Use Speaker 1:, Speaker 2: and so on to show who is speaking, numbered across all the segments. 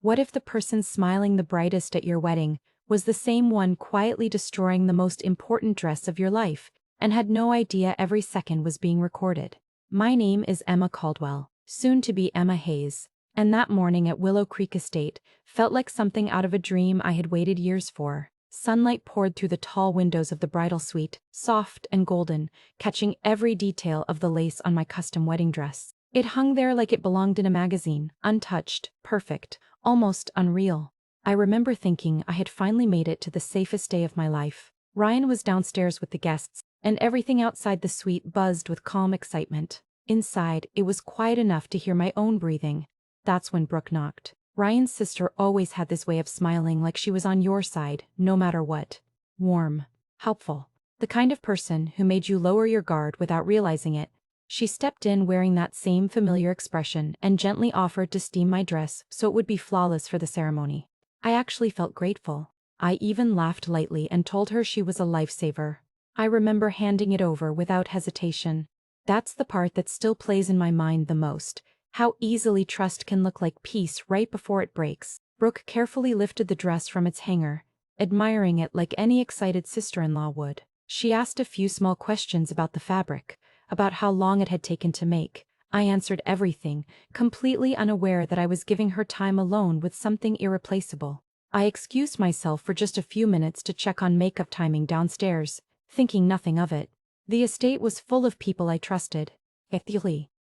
Speaker 1: What if the person smiling the brightest at your wedding was the same one quietly destroying the most important dress of your life, and had no idea every second was being recorded? My name is Emma Caldwell, soon to be Emma Hayes, and that morning at Willow Creek Estate felt like something out of a dream I had waited years for. Sunlight poured through the tall windows of the bridal suite, soft and golden, catching every detail of the lace on my custom wedding dress. It hung there like it belonged in a magazine, untouched, perfect, almost unreal. I remember thinking I had finally made it to the safest day of my life. Ryan was downstairs with the guests, and everything outside the suite buzzed with calm excitement. Inside, it was quiet enough to hear my own breathing. That's when Brooke knocked. Ryan's sister always had this way of smiling like she was on your side, no matter what. Warm. Helpful. The kind of person who made you lower your guard without realizing it. She stepped in wearing that same familiar expression and gently offered to steam my dress so it would be flawless for the ceremony. I actually felt grateful. I even laughed lightly and told her she was a lifesaver. I remember handing it over without hesitation. That's the part that still plays in my mind the most. How easily trust can look like peace right before it breaks. Brooke carefully lifted the dress from its hanger, admiring it like any excited sister-in-law would. She asked a few small questions about the fabric, about how long it had taken to make. I answered everything, completely unaware that I was giving her time alone with something irreplaceable. I excused myself for just a few minutes to check on makeup timing downstairs, thinking nothing of it. The estate was full of people I trusted.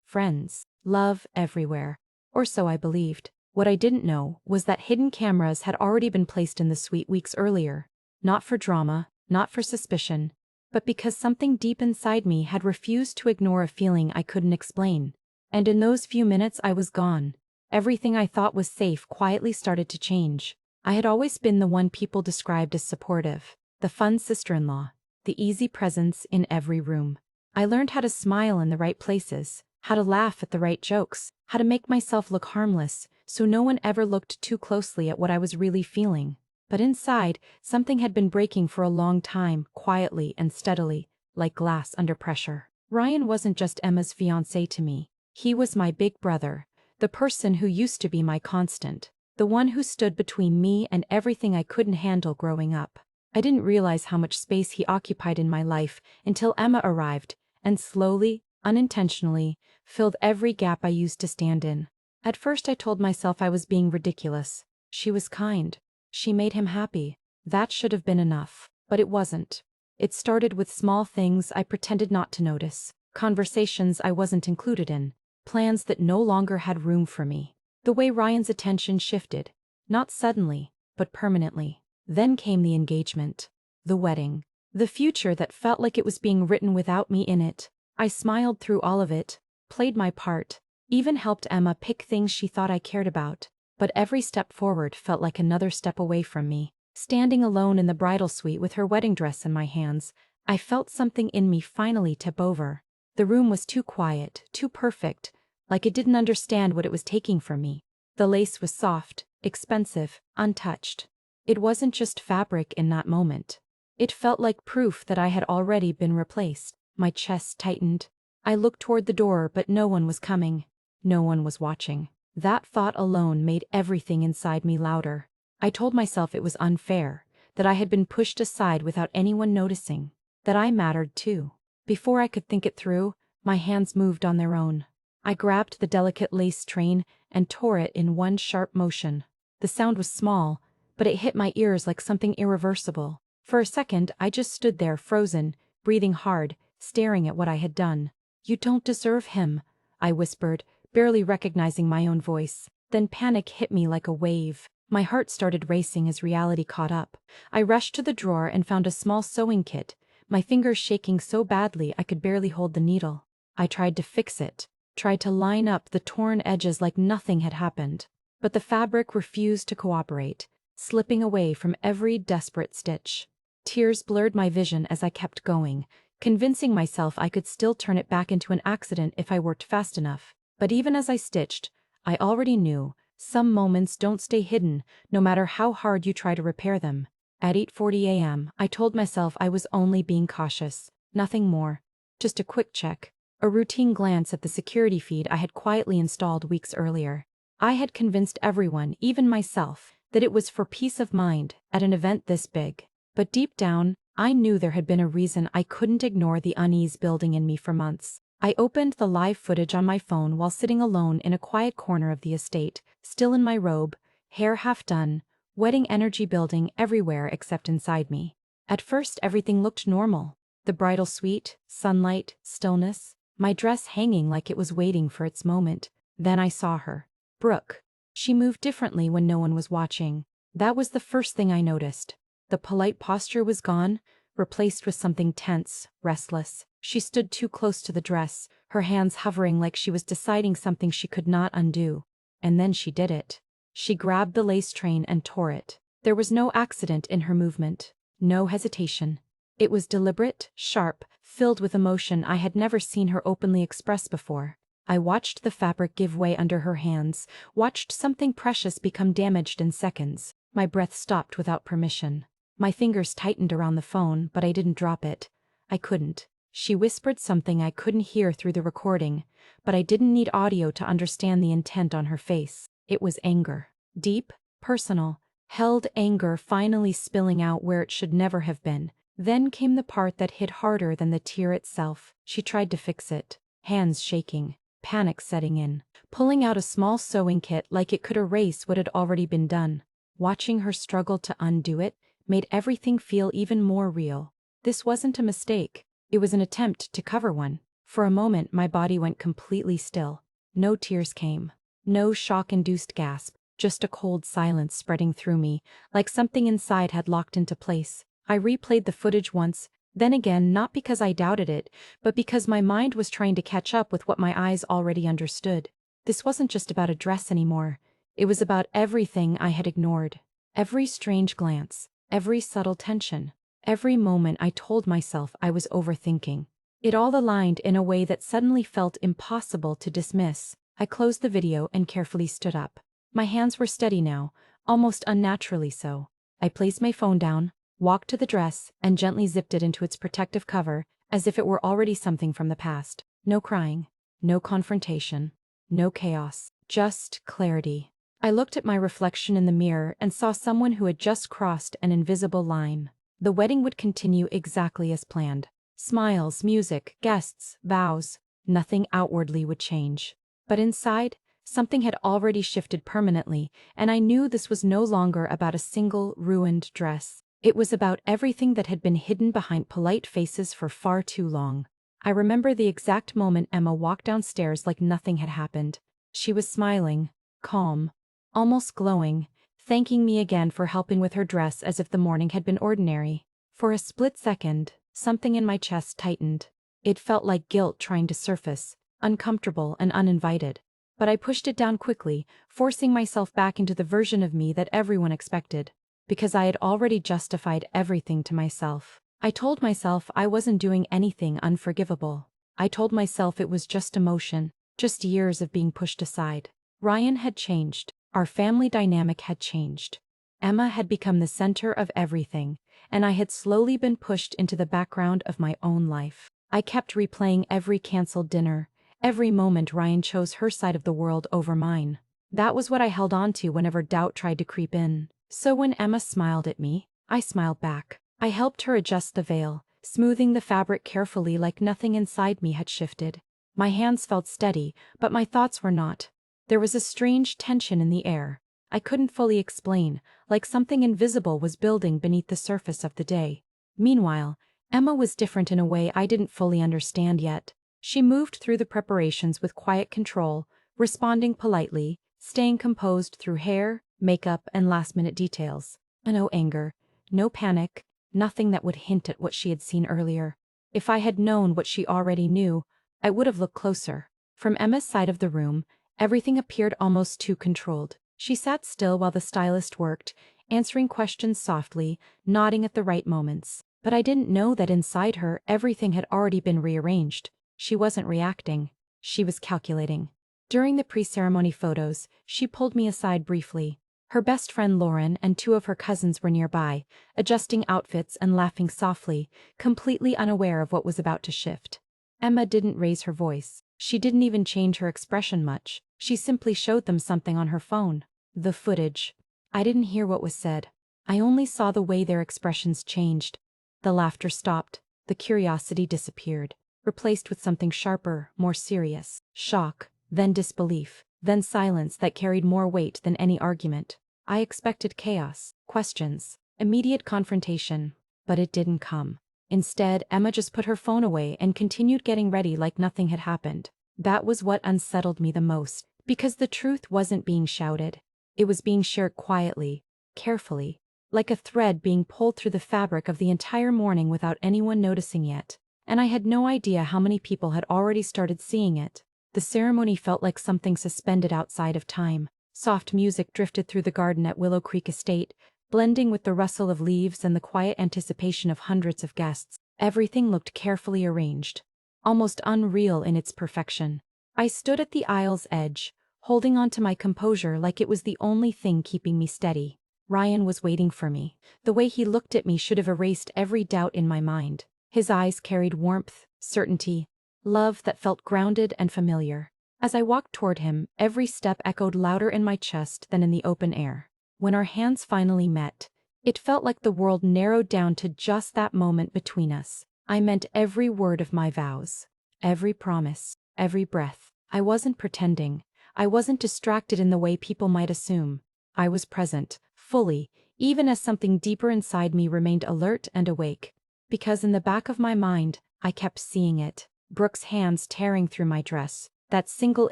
Speaker 1: Friends. Love everywhere. Or so I believed. What I didn't know was that hidden cameras had already been placed in the suite weeks earlier. Not for drama, not for suspicion, but because something deep inside me had refused to ignore a feeling I couldn't explain. And in those few minutes I was gone. Everything I thought was safe quietly started to change. I had always been the one people described as supportive, the fun sister-in-law, the easy presence in every room. I learned how to smile in the right places, how to laugh at the right jokes, how to make myself look harmless, so no one ever looked too closely at what I was really feeling. But inside, something had been breaking for a long time, quietly and steadily, like glass under pressure. Ryan wasn't just Emma's fiancé to me. He was my big brother, the person who used to be my constant, the one who stood between me and everything I couldn't handle growing up. I didn't realize how much space he occupied in my life until Emma arrived, and slowly, unintentionally, filled every gap I used to stand in. At first I told myself I was being ridiculous. She was kind. She made him happy. That should have been enough. But it wasn't. It started with small things I pretended not to notice, conversations I wasn't included in, plans that no longer had room for me. The way Ryan's attention shifted, not suddenly, but permanently. Then came the engagement, the wedding, the future that felt like it was being written without me in it. I smiled through all of it, played my part, even helped Emma pick things she thought I cared about. But every step forward felt like another step away from me. Standing alone in the bridal suite with her wedding dress in my hands, I felt something in me finally tip over. The room was too quiet, too perfect, like it didn't understand what it was taking from me. The lace was soft, expensive, untouched. It wasn't just fabric in that moment. It felt like proof that I had already been replaced. My chest tightened. I looked toward the door, but no one was coming. No one was watching. That thought alone made everything inside me louder. I told myself it was unfair, that I had been pushed aside without anyone noticing, that I mattered too. Before I could think it through, my hands moved on their own. I grabbed the delicate lace train and tore it in one sharp motion. The sound was small, but it hit my ears like something irreversible. For a second, I just stood there frozen, breathing hard, staring at what I had done. "You don't deserve him," I whispered, barely recognizing my own voice. Then panic hit me like a wave. My heart started racing as reality caught up. I rushed to the drawer and found a small sewing kit, my fingers shaking so badly I could barely hold the needle. I tried to fix it, tried to line up the torn edges like nothing had happened. But the fabric refused to cooperate, slipping away from every desperate stitch. Tears blurred my vision as I kept going, convincing myself I could still turn it back into an accident if I worked fast enough. But even as I stitched, I already knew, some moments don't stay hidden, no matter how hard you try to repair them. At 8:40 a.m., I told myself I was only being cautious, nothing more. Just a quick check, a routine glance at the security feed I had quietly installed weeks earlier. I had convinced everyone, even myself, that it was for peace of mind at an event this big. But deep down, I knew there had been a reason I couldn't ignore the unease building in me for months. I opened the live footage on my phone while sitting alone in a quiet corner of the estate, still in my robe, hair half done, wedding energy building everywhere except inside me. At first everything looked normal. The bridal suite, sunlight, stillness, my dress hanging like it was waiting for its moment. Then I saw her. Brooke. She moved differently when no one was watching. That was the first thing I noticed. The polite posture was gone, replaced with something tense, restless. She stood too close to the dress, her hands hovering like she was deciding something she could not undo. And then she did it. She grabbed the lace train and tore it. There was no accident in her movement, no hesitation. It was deliberate, sharp, filled with emotion I had never seen her openly express before. I watched the fabric give way under her hands, watched something precious become damaged in seconds. My breath stopped without permission. My fingers tightened around the phone, but I didn't drop it. I couldn't. She whispered something I couldn't hear through the recording, but I didn't need audio to understand the intent on her face. It was anger. Deep, personal, held anger finally spilling out where it should never have been. Then came the part that hit harder than the tear itself. She tried to fix it, hands shaking, panic setting in, pulling out a small sewing kit like it could erase what had already been done. Watching her struggle to undo it made everything feel even more real. This wasn't a mistake. It was an attempt to cover one. For a moment my body went completely still. No tears came. No shock-induced gasp. Just a cold silence spreading through me, like something inside had locked into place. I replayed the footage once, then again, not because I doubted it, but because my mind was trying to catch up with what my eyes already understood. This wasn't just about a dress anymore. It was about everything I had ignored. Every strange glance, every subtle tension, every moment I told myself I was overthinking. It all aligned in a way that suddenly felt impossible to dismiss. I closed the video and carefully stood up. My hands were steady now, almost unnaturally so. I placed my phone down, walked to the dress, and gently zipped it into its protective cover, as if it were already something from the past. No crying, no confrontation, no chaos, just clarity. I looked at my reflection in the mirror and saw someone who had just crossed an invisible line. The wedding would continue exactly as planned. Smiles, music, guests, vows. Nothing outwardly would change. But inside, something had already shifted permanently, and I knew this was no longer about a single, ruined dress. It was about everything that had been hidden behind polite faces for far too long. I remember the exact moment Emma walked downstairs like nothing had happened. She was smiling, calm, almost glowing, thanking me again for helping with her dress as if the morning had been ordinary. For a split second, something in my chest tightened. It felt like guilt trying to surface, uncomfortable and uninvited. But I pushed it down quickly, forcing myself back into the version of me that everyone expected. Because I had already justified everything to myself. I told myself I wasn't doing anything unforgivable. I told myself it was just emotion, just years of being pushed aside. Ryan had changed. Our family dynamic had changed. Emma had become the center of everything, and I had slowly been pushed into the background of my own life. I kept replaying every canceled dinner, every moment Ryan chose her side of the world over mine. That was what I held on to whenever doubt tried to creep in. So when Emma smiled at me, I smiled back. I helped her adjust the veil, smoothing the fabric carefully like nothing inside me had shifted. My hands felt steady, but my thoughts were not. There was a strange tension in the air. I couldn't fully explain, like something invisible was building beneath the surface of the day. Meanwhile, Emma was different in a way I didn't fully understand yet. She moved through the preparations with quiet control, responding politely, staying composed through hair, makeup, and last-minute details. No anger, no panic, nothing that would hint at what she had seen earlier. If I had known what she already knew, I would have looked closer. From Emma's side of the room, everything appeared almost too controlled. She sat still while the stylist worked, answering questions softly, nodding at the right moments. But I didn't know that inside her everything had already been rearranged. She wasn't reacting. She was calculating. During the pre-ceremony photos, she pulled me aside briefly. Her best friend Lauren and two of her cousins were nearby, adjusting outfits and laughing softly, completely unaware of what was about to shift. Emma didn't raise her voice. She didn't even change her expression much. She simply showed them something on her phone. The footage. I didn't hear what was said. I only saw the way their expressions changed. The laughter stopped. The curiosity disappeared, replaced with something sharper, more serious. Shock, then disbelief, then silence that carried more weight than any argument. I expected chaos, questions, immediate confrontation, but it didn't come. Instead, Emma just put her phone away and continued getting ready like nothing had happened. That was what unsettled me the most, because the truth wasn't being shouted. It was being shared quietly, carefully, like a thread being pulled through the fabric of the entire morning without anyone noticing yet. And I had no idea how many people had already started seeing it. The ceremony felt like something suspended outside of time. Soft music drifted through the garden at Willow Creek Estate, blending with the rustle of leaves and the quiet anticipation of hundreds of guests. Everything looked carefully arranged, almost unreal in its perfection. I stood at the aisle's edge, holding on to my composure like it was the only thing keeping me steady. Ryan was waiting for me. The way he looked at me should have erased every doubt in my mind. His eyes carried warmth, certainty, love that felt grounded and familiar. As I walked toward him, every step echoed louder in my chest than in the open air. When our hands finally met, it felt like the world narrowed down to just that moment between us. I meant every word of my vows, every promise, every breath. I wasn't pretending. I wasn't distracted in the way people might assume. I was present, fully, even as something deeper inside me remained alert and awake. Because in the back of my mind, I kept seeing it. Brooke's hands tearing through my dress. That single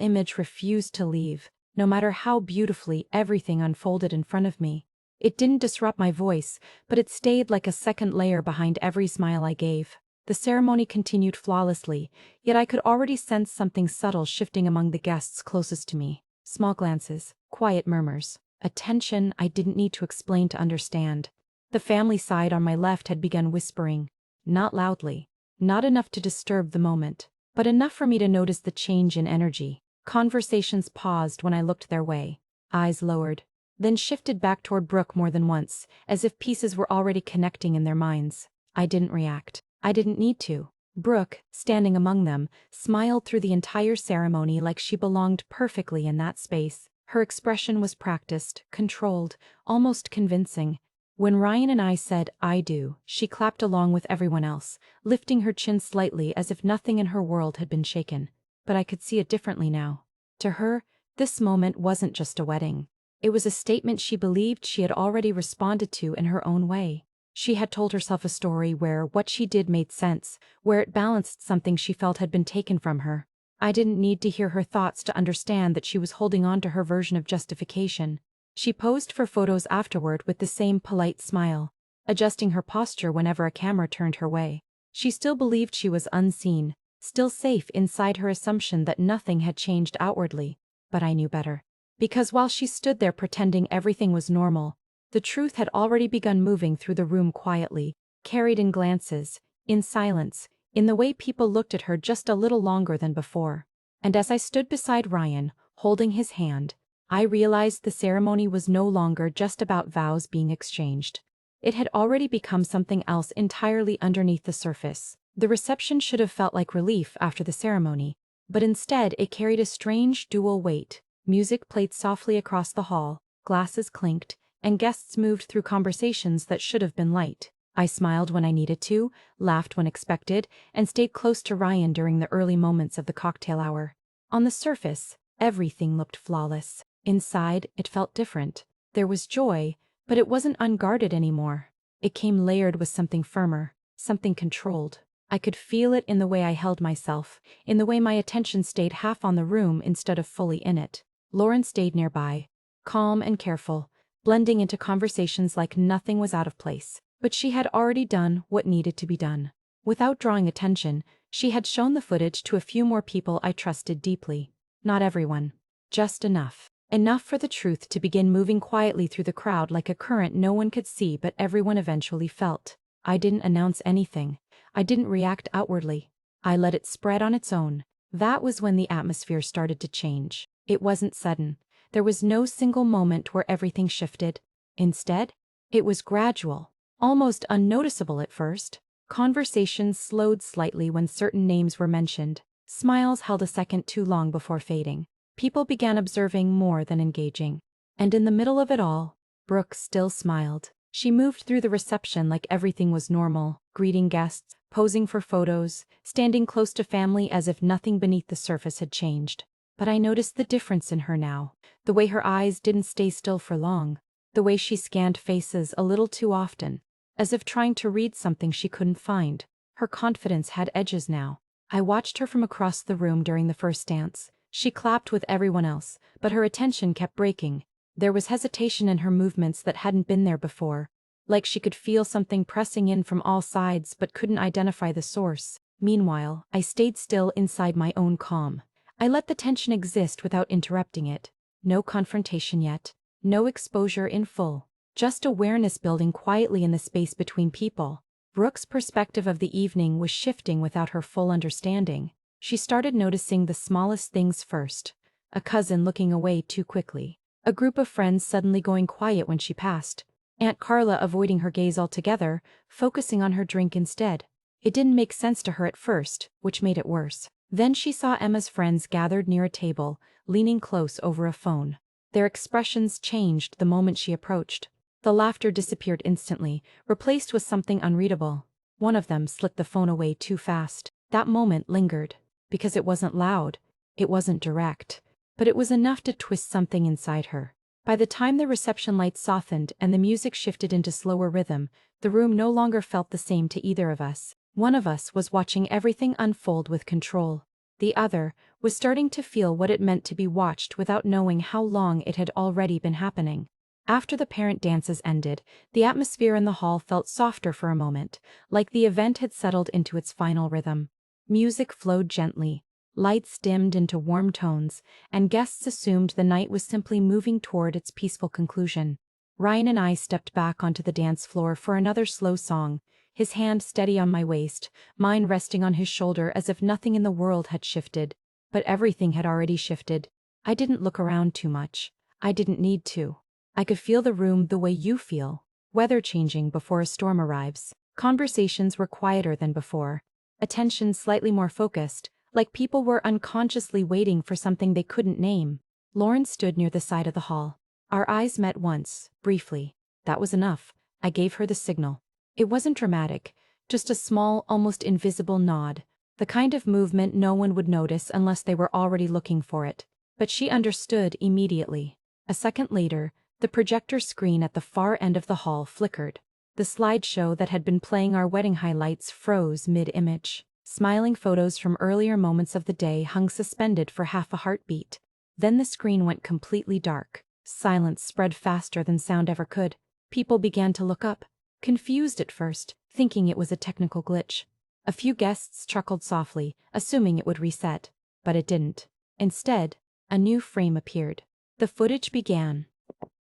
Speaker 1: image refused to leave, no matter how beautifully everything unfolded in front of me. It didn't disrupt my voice, but it stayed like a second layer behind every smile I gave. The ceremony continued flawlessly, yet I could already sense something subtle shifting among the guests closest to me. Small glances, quiet murmurs, a tension I didn't need to explain to understand. The family side on my left had begun whispering, not loudly, not enough to disturb the moment, but enough for me to notice the change in energy. Conversations paused when I looked their way, eyes lowered, then shifted back toward Brooke more than once, as if pieces were already connecting in their minds. I didn't react. I didn't need to. Brooke, standing among them, smiled through the entire ceremony like she belonged perfectly in that space. Her expression was practiced, controlled, almost convincing. When Ryan and I said, "I do," she clapped along with everyone else, lifting her chin slightly as if nothing in her world had been shaken. But I could see it differently now. To her, this moment wasn't just a wedding. It was a statement she believed she had already responded to in her own way. She had told herself a story where what she did made sense, where it balanced something she felt had been taken from her. I didn't need to hear her thoughts to understand that she was holding on to her version of justification. She posed for photos afterward with the same polite smile, adjusting her posture whenever a camera turned her way. She still believed she was unseen, still safe inside her assumption that nothing had changed outwardly. But I knew better. Because while she stood there pretending everything was normal, the truth had already begun moving through the room quietly, carried in glances, in silence, in the way people looked at her just a little longer than before. And as I stood beside Ryan, holding his hand, I realized the ceremony was no longer just about vows being exchanged. It had already become something else entirely underneath the surface. The reception should have felt like relief after the ceremony, but instead it carried a strange dual weight. Music played softly across the hall, glasses clinked, and guests moved through conversations that should have been light. I smiled when I needed to, laughed when expected, and stayed close to Ryan during the early moments of the cocktail hour. On the surface, everything looked flawless. Inside, it felt different. There was joy, but it wasn't unguarded anymore. It came layered with something firmer, something controlled. I could feel it in the way I held myself, in the way my attention stayed half on the room instead of fully in it. Lauren stayed nearby, calm and careful, blending into conversations like nothing was out of place. But she had already done what needed to be done. Without drawing attention, she had shown the footage to a few more people I trusted deeply. Not everyone. Just enough. Enough for the truth to begin moving quietly through the crowd like a current no one could see but everyone eventually felt. I didn't announce anything. I didn't react outwardly. I let it spread on its own. That was when the atmosphere started to change. It wasn't sudden. There was no single moment where everything shifted. Instead, it was gradual, almost unnoticeable at first. Conversations slowed slightly when certain names were mentioned. Smiles held a second too long before fading. People began observing more than engaging. And in the middle of it all, Brooke still smiled. She moved through the reception like everything was normal, greeting guests, posing for photos, standing close to family as if nothing beneath the surface had changed. But I noticed the difference in her now. The way her eyes didn't stay still for long. The way she scanned faces a little too often, as if trying to read something she couldn't find. Her confidence had edges now. I watched her from across the room during the first dance. She clapped with everyone else, but her attention kept breaking. There was hesitation in her movements that hadn't been there before, like she could feel something pressing in from all sides but couldn't identify the source. Meanwhile, I stayed still inside my own calm. I let the tension exist without interrupting it. No confrontation yet. No exposure in full. Just awareness building quietly in the space between people. Brooke's perspective of the evening was shifting without her full understanding. She started noticing the smallest things first. A cousin looking away too quickly. A group of friends suddenly going quiet when she passed. Aunt Carla avoiding her gaze altogether, focusing on her drink instead. It didn't make sense to her at first, which made it worse. Then she saw Emma's friends gathered near a table, leaning close over a phone. Their expressions changed the moment she approached. The laughter disappeared instantly, replaced with something unreadable. One of them slipped the phone away too fast. That moment lingered. Because it wasn't loud. It wasn't direct. But it was enough to twist something inside her. By the time the reception lights softened and the music shifted into slower rhythm, the room no longer felt the same to either of us. One of us was watching everything unfold with control. The other was starting to feel what it meant to be watched without knowing how long it had already been happening. After the parent dances ended, the atmosphere in the hall felt softer for a moment, like the event had settled into its final rhythm. Music flowed gently, lights dimmed into warm tones, and guests assumed the night was simply moving toward its peaceful conclusion. Ryan and I stepped back onto the dance floor for another slow song, his hand steady on my waist, mine resting on his shoulder as if nothing in the world had shifted. But everything had already shifted. I didn't look around too much. I didn't need to. I could feel the room the way you feel, weather changing before a storm arrives. Conversations were quieter than before, attention slightly more focused, like people were unconsciously waiting for something they couldn't name. Lauren stood near the side of the hall. Our eyes met once, briefly. That was enough. I gave her the signal. It wasn't dramatic, just a small, almost invisible nod, the kind of movement no one would notice unless they were already looking for it. But she understood immediately. A second later, the projector screen at the far end of the hall flickered. The slideshow that had been playing our wedding highlights froze mid-image. Smiling photos from earlier moments of the day hung suspended for half a heartbeat. Then the screen went completely dark. Silence spread faster than sound ever could. People began to look up, confused at first, thinking it was a technical glitch. A few guests chuckled softly, assuming it would reset. But it didn't. Instead, a new frame appeared. The footage began.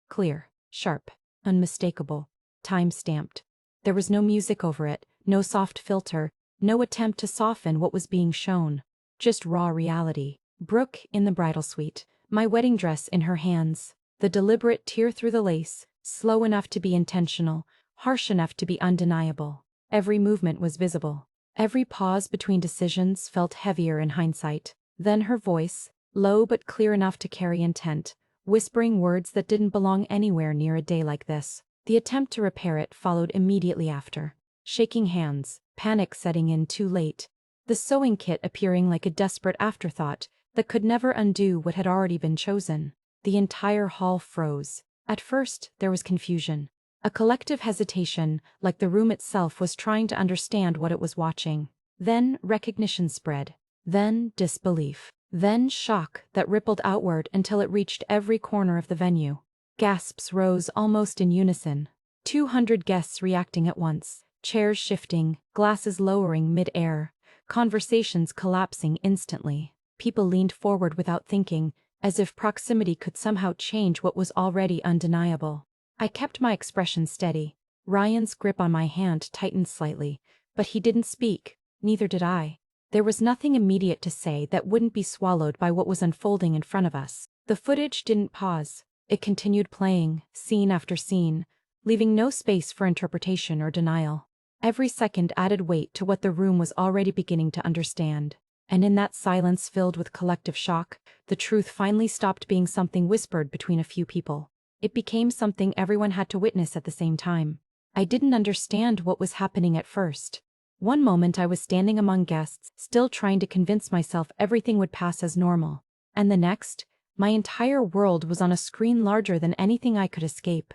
Speaker 1: Clear, sharp, unmistakable, time-stamped. There was no music over it, no soft filter, no attempt to soften what was being shown. Just raw reality. Brooke in the bridal suite, my wedding dress in her hands, the deliberate tear through the lace, slow enough to be intentional, harsh enough to be undeniable. Every movement was visible. Every pause between decisions felt heavier in hindsight. Then her voice, low but clear enough to carry intent, whispering words that didn't belong anywhere near a day like this. The attempt to repair it followed immediately after. Shaking hands, panic setting in too late. The sewing kit appearing like a desperate afterthought that could never undo what had already been chosen. The entire hall froze. At first, there was confusion. A collective hesitation, like the room itself was trying to understand what it was watching. Then recognition spread. Then disbelief. Then shock that rippled outward until it reached every corner of the venue. Gasps rose almost in unison. 200 guests reacting at once. Chairs shifting, glasses lowering mid-air. Conversations collapsing instantly. People leaned forward without thinking, as if proximity could somehow change what was already undeniable. I kept my expression steady. Ryan's grip on my hand tightened slightly, but he didn't speak, neither did I. There was nothing immediate to say that wouldn't be swallowed by what was unfolding in front of us. The footage didn't pause. It continued playing, scene after scene, leaving no space for interpretation or denial. Every second added weight to what the room was already beginning to understand. And in that silence filled with collective shock, the truth finally stopped being something whispered between a few people. It became something everyone had to witness at the same time. I didn't understand what was happening at first. One moment I was standing among guests, still trying to convince myself everything would pass as normal. And the next, my entire world was on a screen larger than anything I could escape.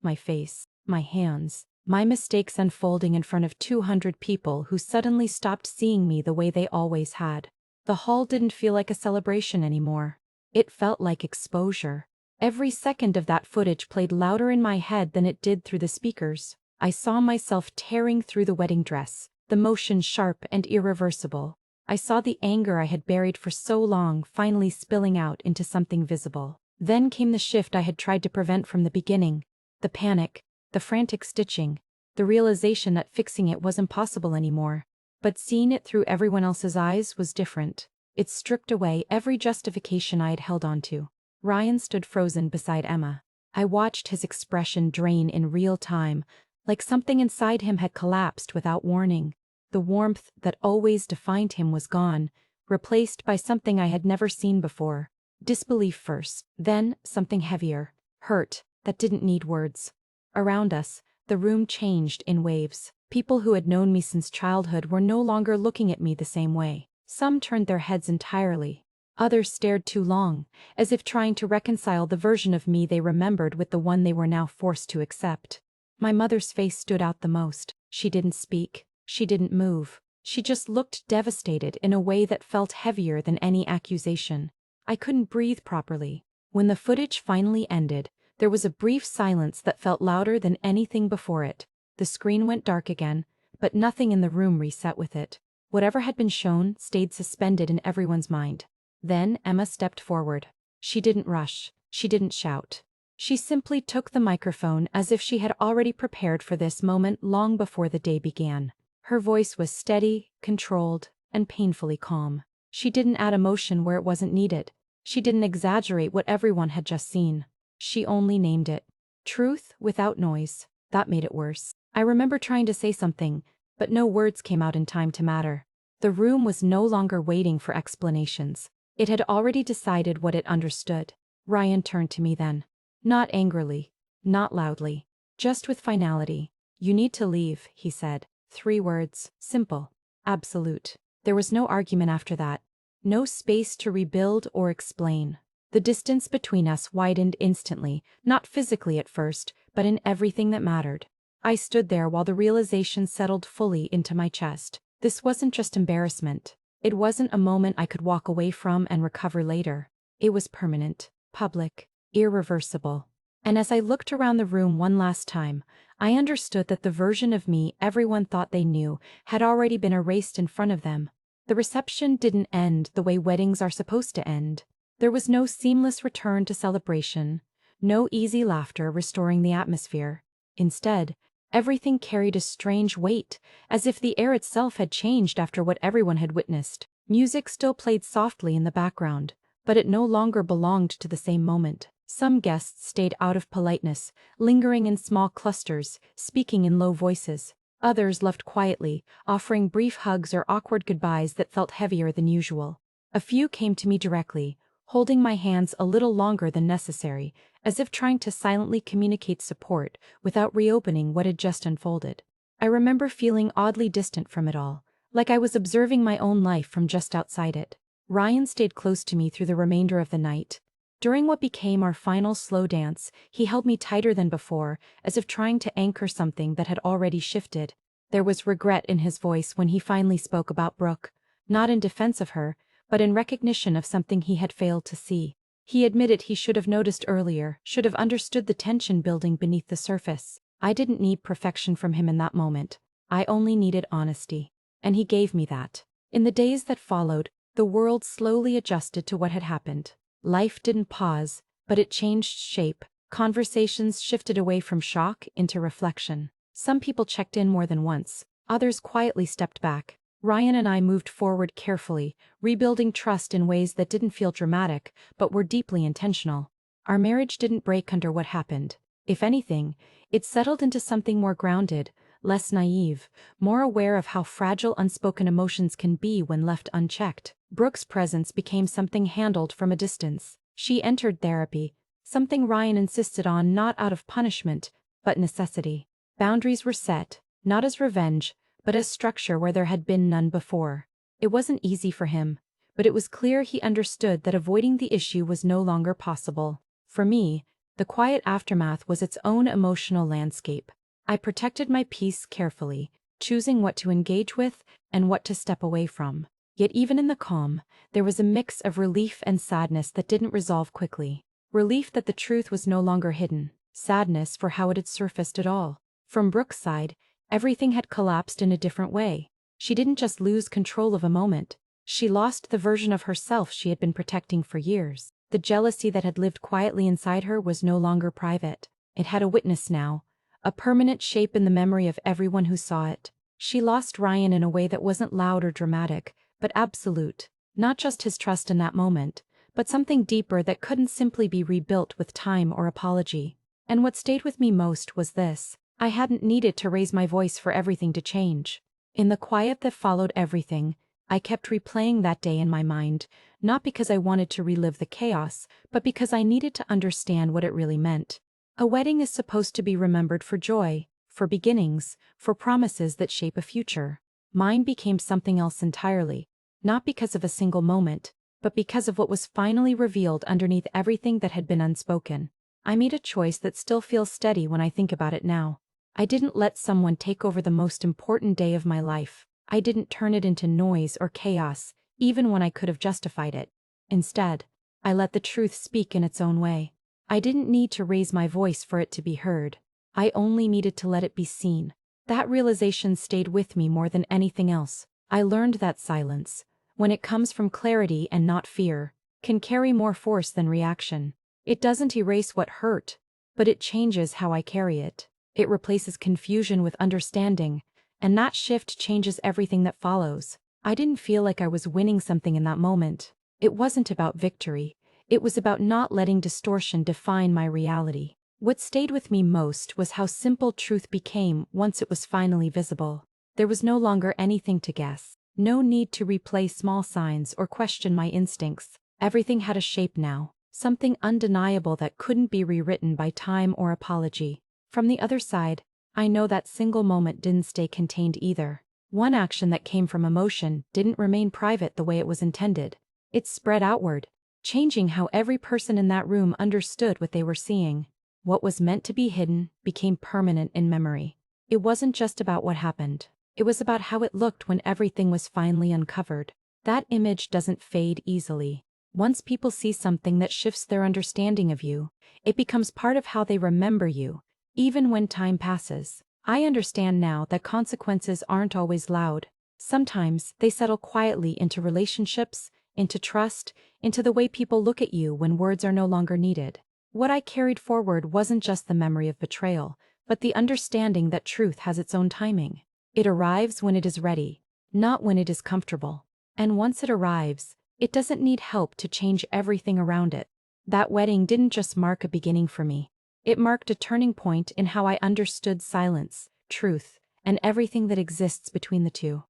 Speaker 1: My face, my hands, my mistakes unfolding in front of 200 people who suddenly stopped seeing me the way they always had. The hall didn't feel like a celebration anymore. It felt like exposure. Every second of that footage played louder in my head than it did through the speakers. I saw myself tearing through the wedding dress, the motion sharp and irreversible. I saw the anger I had buried for so long finally spilling out into something visible. Then came the shift I had tried to prevent from the beginning. The panic, the frantic stitching, the realization that fixing it was impossible anymore. But seeing it through everyone else's eyes was different. It stripped away every justification I had held onto. Ryan stood frozen beside Emma. I watched his expression drain in real time, like something inside him had collapsed without warning. The warmth that always defined him was gone, replaced by something I had never seen before. Disbelief first, then something heavier, hurt, that didn't need words. Around us, the room changed in waves. People who had known me since childhood were no longer looking at me the same way. Some turned their heads entirely. Others stared too long, as if trying to reconcile the version of me they remembered with the one they were now forced to accept. My mother's face stood out the most. She didn't speak. She didn't move. She just looked devastated in a way that felt heavier than any accusation. I couldn't breathe properly. When the footage finally ended, there was a brief silence that felt louder than anything before it. The screen went dark again, but nothing in the room reset with it. Whatever had been shown stayed suspended in everyone's mind. Then Emma stepped forward. She didn't rush. She didn't shout. She simply took the microphone as if she had already prepared for this moment long before the day began. Her voice was steady, controlled, and painfully calm. She didn't add emotion where it wasn't needed. She didn't exaggerate what everyone had just seen. She only named it. Truth without noise. That made it worse. I remember trying to say something, but no words came out in time to matter. The room was no longer waiting for explanations. It had already decided what it understood. Ryan turned to me then. Not angrily, not loudly, just with finality. "You need to leave," he said. 3 words, simple, absolute. There was no argument after that. No space to rebuild or explain. The distance between us widened instantly, not physically at first, but in everything that mattered. I stood there while the realization settled fully into my chest. This wasn't just embarrassment. It wasn't a moment I could walk away from and recover later. It was permanent, public, irreversible. And as I looked around the room one last time, I understood that the version of me everyone thought they knew had already been erased in front of them. The reception didn't end the way weddings are supposed to end. There was no seamless return to celebration, no easy laughter restoring the atmosphere. Instead, everything carried a strange weight, as if the air itself had changed after what everyone had witnessed. Music still played softly in the background, but it no longer belonged to the same moment. Some guests stayed out of politeness, lingering in small clusters, speaking in low voices. Others left quietly, offering brief hugs or awkward goodbyes that felt heavier than usual. A few came to me directly, holding my hands a little longer than necessary, as if trying to silently communicate support without reopening what had just unfolded. I remember feeling oddly distant from it all, like I was observing my own life from just outside it. Ryan stayed close to me through the remainder of the night. During what became our final slow dance, he held me tighter than before, as if trying to anchor something that had already shifted. There was regret in his voice when he finally spoke about Brooke, not in defense of her, but in recognition of something he had failed to see. He admitted he should have noticed earlier, should have understood the tension building beneath the surface. I didn't need perfection from him in that moment. I only needed honesty. And he gave me that. In the days that followed, the world slowly adjusted to what had happened. Life didn't pause, but it changed shape. Conversations shifted away from shock into reflection. Some people checked in more than once. Others quietly stepped back. Ryan and I moved forward carefully, rebuilding trust in ways that didn't feel dramatic, but were deeply intentional. Our marriage didn't break under what happened. If anything, it settled into something more grounded, less naive, more aware of how fragile unspoken emotions can be when left unchecked. Brooke's presence became something handled from a distance. She entered therapy, something Ryan insisted on not out of punishment, but necessity. Boundaries were set, not as revenge, but as structure where there had been none before. It wasn't easy for him, but it was clear he understood that avoiding the issue was no longer possible. For me, the quiet aftermath was its own emotional landscape. I protected my peace carefully, choosing what to engage with and what to step away from. Yet even in the calm, there was a mix of relief and sadness that didn't resolve quickly. Relief that the truth was no longer hidden, sadness for how it had surfaced at all. From Brooke's side, everything had collapsed in a different way. She didn't just lose control of a moment. She lost the version of herself she had been protecting for years. The jealousy that had lived quietly inside her was no longer private. It had a witness now, a permanent shape in the memory of everyone who saw it. She lost Ryan in a way that wasn't loud or dramatic, but absolute. Not just his trust in that moment, but something deeper that couldn't simply be rebuilt with time or apology. And what stayed with me most was this: I hadn't needed to raise my voice for everything to change. In the quiet that followed everything, I kept replaying that day in my mind, not because I wanted to relive the chaos, but because I needed to understand what it really meant. A wedding is supposed to be remembered for joy, for beginnings, for promises that shape a future. Mine became something else entirely, not because of a single moment, but because of what was finally revealed underneath everything that had been unspoken. I made a choice that still feels steady when I think about it now. I didn't let someone take over the most important day of my life. I didn't turn it into noise or chaos, even when I could have justified it. Instead, I let the truth speak in its own way. I didn't need to raise my voice for it to be heard. I only needed to let it be seen. That realization stayed with me more than anything else. I learned that silence, when it comes from clarity and not fear, can carry more force than reaction. It doesn't erase what hurt, but it changes how I carry it. It replaces confusion with understanding, and that shift changes everything that follows. I didn't feel like I was winning something in that moment. It wasn't about victory. It was about not letting distortion define my reality. What stayed with me most was how simple truth became once it was finally visible. There was no longer anything to guess. No need to replay small signs or question my instincts. Everything had a shape now, something undeniable that couldn't be rewritten by time or apology. From the other side, I know that single moment didn't stay contained either. One action that came from emotion didn't remain private the way it was intended. It spread outward, changing how every person in that room understood what they were seeing. What was meant to be hidden became permanent in memory. It wasn't just about what happened. It was about how it looked when everything was finally uncovered. That image doesn't fade easily. Once people see something that shifts their understanding of you, it becomes part of how they remember you, even when time passes. I understand now that consequences aren't always loud. Sometimes they settle quietly into relationships, into trust, into the way people look at you when words are no longer needed. What I carried forward wasn't just the memory of betrayal, but the understanding that truth has its own timing. It arrives when it is ready, not when it is comfortable. And once it arrives, it doesn't need help to change everything around it. That wedding didn't just mark a beginning for me. It marked a turning point in how I understood silence, truth, and everything that exists between the two.